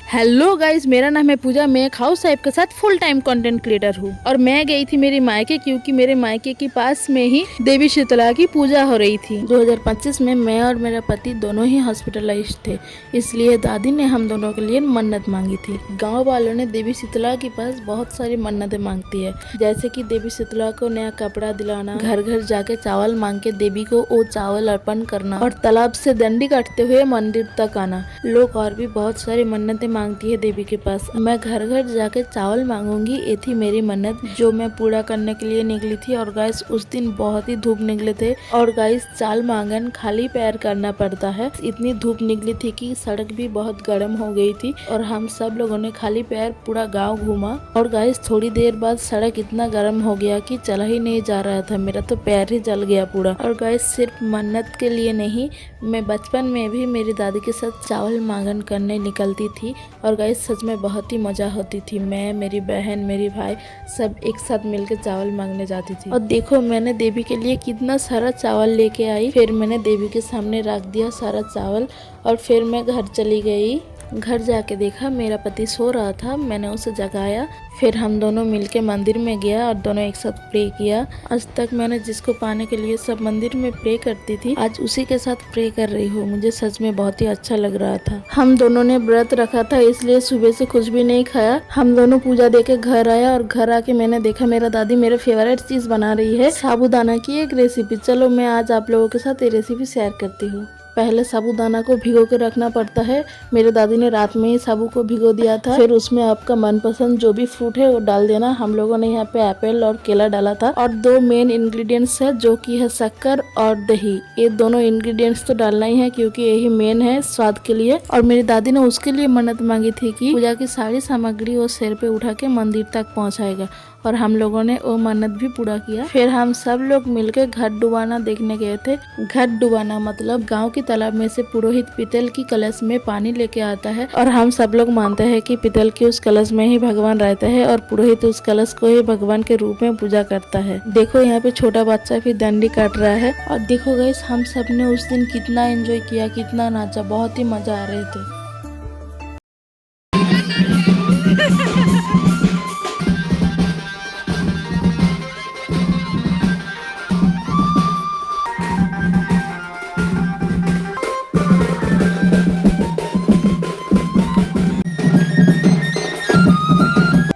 Hello guys, मेरा नाम है पूजा। मैं एक हाउस वाइफ के साथ फुल टाइम कंटेंट क्रिएटर हूँ और मैं गई थी मेरे मायके, क्योंकि मेरे मायके के पास में ही देवी शीतला की पूजा हो रही थी। 2025 में मैं और मेरा पति दोनों ही हॉस्पिटलाइज्ड थे, इसलिए दादी ने हम दोनों के लिए मन्नत मांगी थी। गाँव वालों ने देवी शीतला के पास बहुत सारी मन्नतें मांगती है, जैसे कि देवी शीतला को नया कपड़ा दिलाना, घर घर जाके चावल मांग के देवी को वो चावल अर्पण करना और तालाब से डंडी काटते हुए मंदिर तक आना। लोग और भी बहुत सारी मन्नतें मांगती है देवी के पास। मैं घर घर जाके चावल मांगूंगी, ये थी मेरी मन्नत जो मैं पूरा करने के लिए निकली थी। और गाइस उस दिन बहुत ही धूप निकले थे और गाइस चाल मांगन खाली पैर करना पड़ता है। इतनी धूप निकली थी कि सड़क भी बहुत गर्म हो गई थी और हम सब लोगों ने खाली पैर पूरा गांव घूमा। और गाइस थोड़ी देर बाद सड़क इतना गर्म हो गया कि चला ही नहीं जा रहा था, मेरा तो पैर ही जल गया पूरा। और गाइस सिर्फ मन्नत के लिए नहीं, मैं बचपन में भी मेरी दादी के साथ चावल मांगन करने निकलती थी और गाइस सच में बहुत ही मजा होती थी। मैं, मेरी बहन, मेरी भाई सब एक साथ मिलकर चावल मांगने जाती थी। और देखो मैंने देवी के लिए कितना सारा चावल लेके आई। फिर मैंने देवी के सामने रख दिया सारा चावल और फिर मैं घर चली गई। घर जाके देखा मेरा पति सो रहा था, मैंने उसे जगाया। फिर हम दोनों मिलके मंदिर में गया और दोनों एक साथ प्रे किया। आज तक मैंने जिसको पाने के लिए सब मंदिर में प्रे करती थी, आज उसी के साथ प्रे कर रही हूँ। मुझे सच में बहुत ही अच्छा लग रहा था। हम दोनों ने व्रत रखा था, इसलिए सुबह से कुछ भी नहीं खाया। हम दोनों पूजा देके घर आया और घर आके मैंने देखा मेरा दादी मेरे फेवरेट चीज बना रही है, साबूदाना की एक रेसिपी। चलो मैं आज आप लोगों के साथ ये रेसिपी शेयर करती हूँ। पहले साबूदाना को भिगो के रखना पड़ता है। मेरे दादी ने रात में ही साबू को भिगो दिया था। फिर उसमें आपका मनपसंद जो भी फ्रूट है वो डाल देना। हम लोगों ने यहाँ पे एप्पल और केला डाला था। और दो मेन इंग्रेडिएंट्स है जो कि है शक्कर और दही। ये दोनों इंग्रेडिएंट्स तो डालना ही है क्योंकि यही मेन है स्वाद के लिए। और मेरी दादी ने उसके लिए मन्नत मांगी थी कि पूजा की सारी सामग्री वो सिर पे उठा के मंदिर तक पहुँचाएगा, और हम लोगों ने वो मन्नत भी पूरा किया। फिर हम सब लोग मिलकर घट डुबाना देखने गए थे। घट डुबाना मतलब गांव की तालाब में से पुरोहित पीतल की कलश में पानी लेके आता है और हम सब लोग मानते हैं कि पीतल के उस कलश में ही भगवान रहते हैं और पुरोहित उस कलश को ही भगवान के रूप में पूजा करता है। देखो यहाँ पे छोटा बच्चा भी डंडी काट रहा है। और देखो गाइस हम सब ने उस दिन कितना एंजॉय किया, कितना नाचा, बहुत ही मजा आ रहे थे।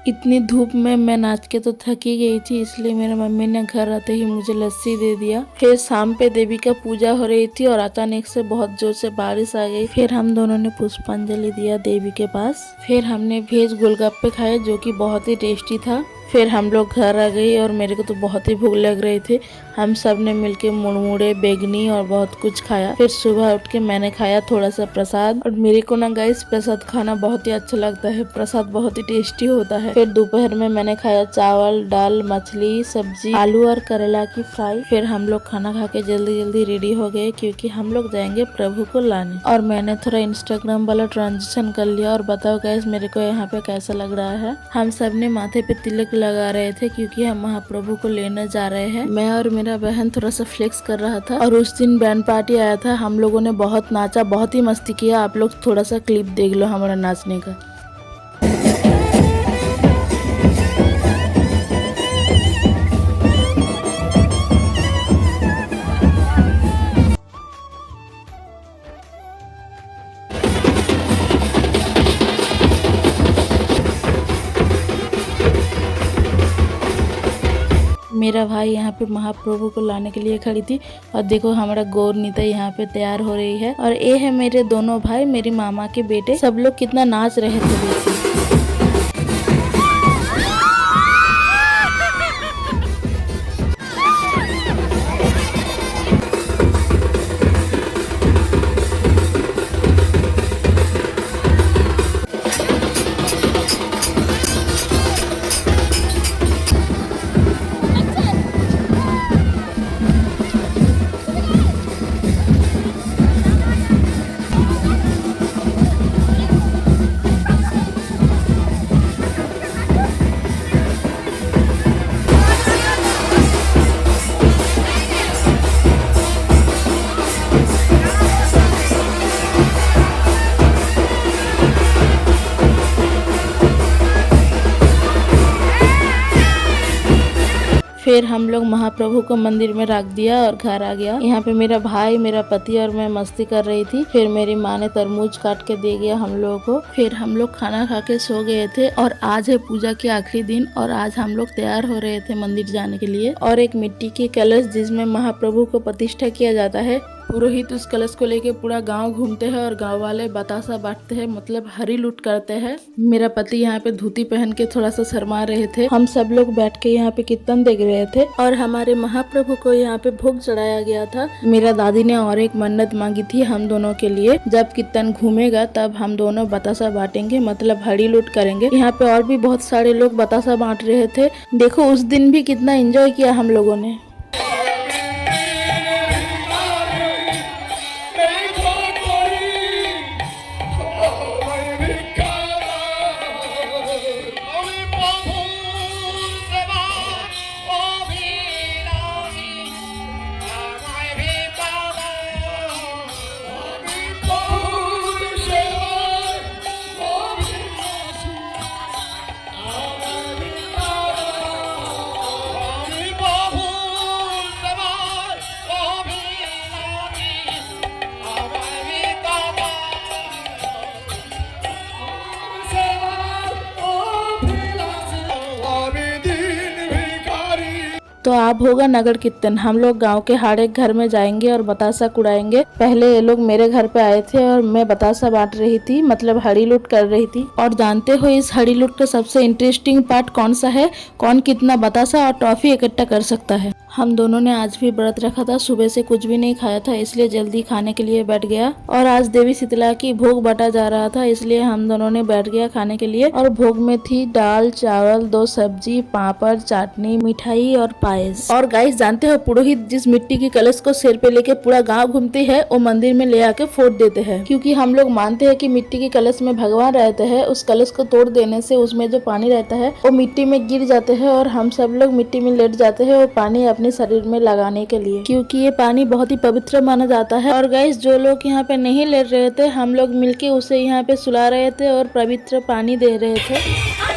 इतनी धूप में मैं नाच के तो थक ही गई थी, इसलिए मेरे मम्मी ने घर आते ही मुझे लस्सी दे दिया। फिर शाम पे देवी का पूजा हो रही थी और अचानक से बहुत जोर से बारिश आ गई। फिर हम दोनों ने पुष्पांजलि दिया देवी के पास। फिर हमने वेज गोलगप्पे खाए जो कि बहुत ही टेस्टी था। फिर हम लोग घर आ गए और मेरे को तो बहुत ही भूख लग रही थी। हम सब ने मिलके मुड़मुड़े, बेगनी और बहुत कुछ खाया। फिर सुबह उठ के मैंने खाया थोड़ा सा प्रसाद। और मेरे को ना गाइस प्रसाद खाना बहुत ही अच्छा लगता है, प्रसाद बहुत ही टेस्टी होता है। फिर दोपहर में मैंने खाया चावल, दाल, मछली, सब्जी, आलू और करेला की फ्राई। फिर हम लोग खाना खा के जल्दी जल्दी रेडी हो गए क्योंकि हम लोग जाएंगे प्रभु को लाने। और मैंने थोड़ा इंस्टाग्राम वाला ट्रांजेक्शन कर लिया। और बताओ गाइस मेरे को यहाँ पे कैसा लग रहा है। हम सब ने माथे पे तिलक लगा रहे थे क्योंकि हम महाप्रभु को लेने जा रहे हैं। मैं और मेरा बहन थोड़ा सा फ्लेक्स कर रहा था। और उस दिन बैंड पार्टी आया था, हम लोगों ने बहुत नाचा, बहुत ही मस्ती किया। आप लोग थोड़ा सा क्लिप देख लो हमारा नाचने का। मेरा भाई यहाँ पे महाप्रभु को लाने के लिए खड़ी थी। और देखो हमारा गौर नीता यहाँ पे तैयार हो रही है। और ये है मेरे दोनों भाई, मेरी मामा के बेटे। सब लोग कितना नाच रहे थे देखिए। फिर हम लोग महाप्रभु को मंदिर में रख दिया और घर आ गया। यहाँ पे मेरा भाई, मेरा पति और मैं मस्ती कर रही थी। फिर मेरी माँ ने तरबूज काट के दे गया हम लोगों को। फिर हम लोग खाना खा के सो गए थे और आज है पूजा के आखिरी दिन और आज हम लोग तैयार हो रहे थे मंदिर जाने के लिए। और एक मिट्टी की कलश जिसमें महाप्रभु को प्रतिष्ठा किया जाता है, पुरोहित उस कलश को लेके पूरा गांव घूमते हैं और गांव वाले बतासा बांटते हैं, मतलब हरी लूट करते हैं। मेरा पति यहाँ पे धोती पहन के थोड़ा सा शर्मा रहे थे। हम सब लोग बैठ के यहाँ पे कीर्तन देख रहे थे और हमारे महाप्रभु को यहाँ पे भोग चढ़ाया गया था। मेरा दादी ने और एक मन्नत मांगी थी हम दोनों के लिए, जब कीर्तन घूमेगा तब हम दोनों बतासा बांटेंगे, मतलब हरी लूट करेंगे। यहाँ पे और भी बहुत सारे लोग बतासा बांट रहे थे। देखो उस दिन भी कितना एंजॉय किया हम लोगों ने। तो अब होगा नगर कीर्तन। हम लोग गांव के हर एक घर में जाएंगे और बतासा कुड़ाएंगे। पहले ये लोग मेरे घर पे आए थे और मैं बतासा बांट रही थी, मतलब हड़ी लूट कर रही थी। और जानते हो इस हड़ी लूट का सबसे इंटरेस्टिंग पार्ट कौन सा है? कौन कितना बतासा और टॉफी इकट्ठा कर सकता है। हम दोनों ने आज भी व्रत रखा था, सुबह से कुछ भी नहीं खाया था, इसलिए जल्दी खाने के लिए बैठ गया। और आज देवी शीतला की भोग बटा जा रहा था, इसलिए हम दोनों ने बैठ गया खाने के लिए। और भोग में थी दाल, चावल, 2 सब्जी, पापड़, चटनी, मिठाई और पायस। और गाइस जानते हो पुरोहित जिस मिट्टी की कलश को सिर पे लेके पूरा गांव घूमते हैं, वो मंदिर में ले आके फोड़ देते हैं, क्योंकि हम लोग मानते हैं कि मिट्टी की कलश में भगवान रहते हैं। उस कलश को तोड़ देने से उसमें जो पानी रहता है वो मिट्टी में गिर जाते हैं और हम सब लोग मिट्टी में लेट जाते हैं, वो पानी अपने शरीर में लगाने के लिए, क्योंकि ये पानी बहुत ही पवित्र माना जाता है। और गाइस जो लोग यहाँ पे नहीं लेट रहे थे, हम लोग मिलके उसे यहाँ पे सुला रहे थे और पवित्र पानी दे रहे थे।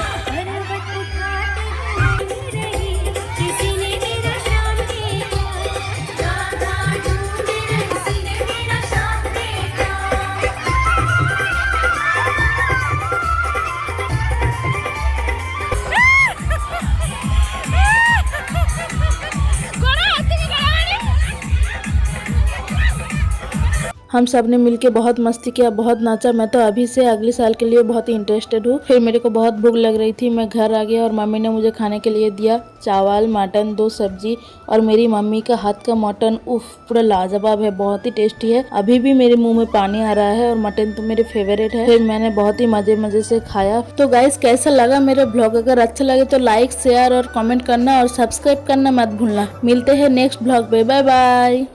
हम सब ने मिलके बहुत मस्ती किया, बहुत नाचा। मैं तो अभी से अगले साल के लिए बहुत ही इंटरेस्टेड हूँ। फिर मेरे को बहुत भूख लग रही थी, मैं घर आ गया और मम्मी ने मुझे खाने के लिए दिया चावल, मटन, 2 सब्जी। और मेरी मम्मी का हाथ का मटन उफ पूरा लाजवाब है, बहुत ही टेस्टी है। अभी भी मेरे मुंह में पानी आ रहा है और मटन तो मेरे फेवरेट है। फिर मैंने बहुत ही मजे से खाया। तो गाइस कैसा लगा मेरा ब्लॉग? अगर अच्छा लगे तो लाइक, शेयर और कमेंट करना और सब्सक्राइब करना मत भूलना। मिलते हैं नेक्स्ट ब्लॉग पे। Bye bye.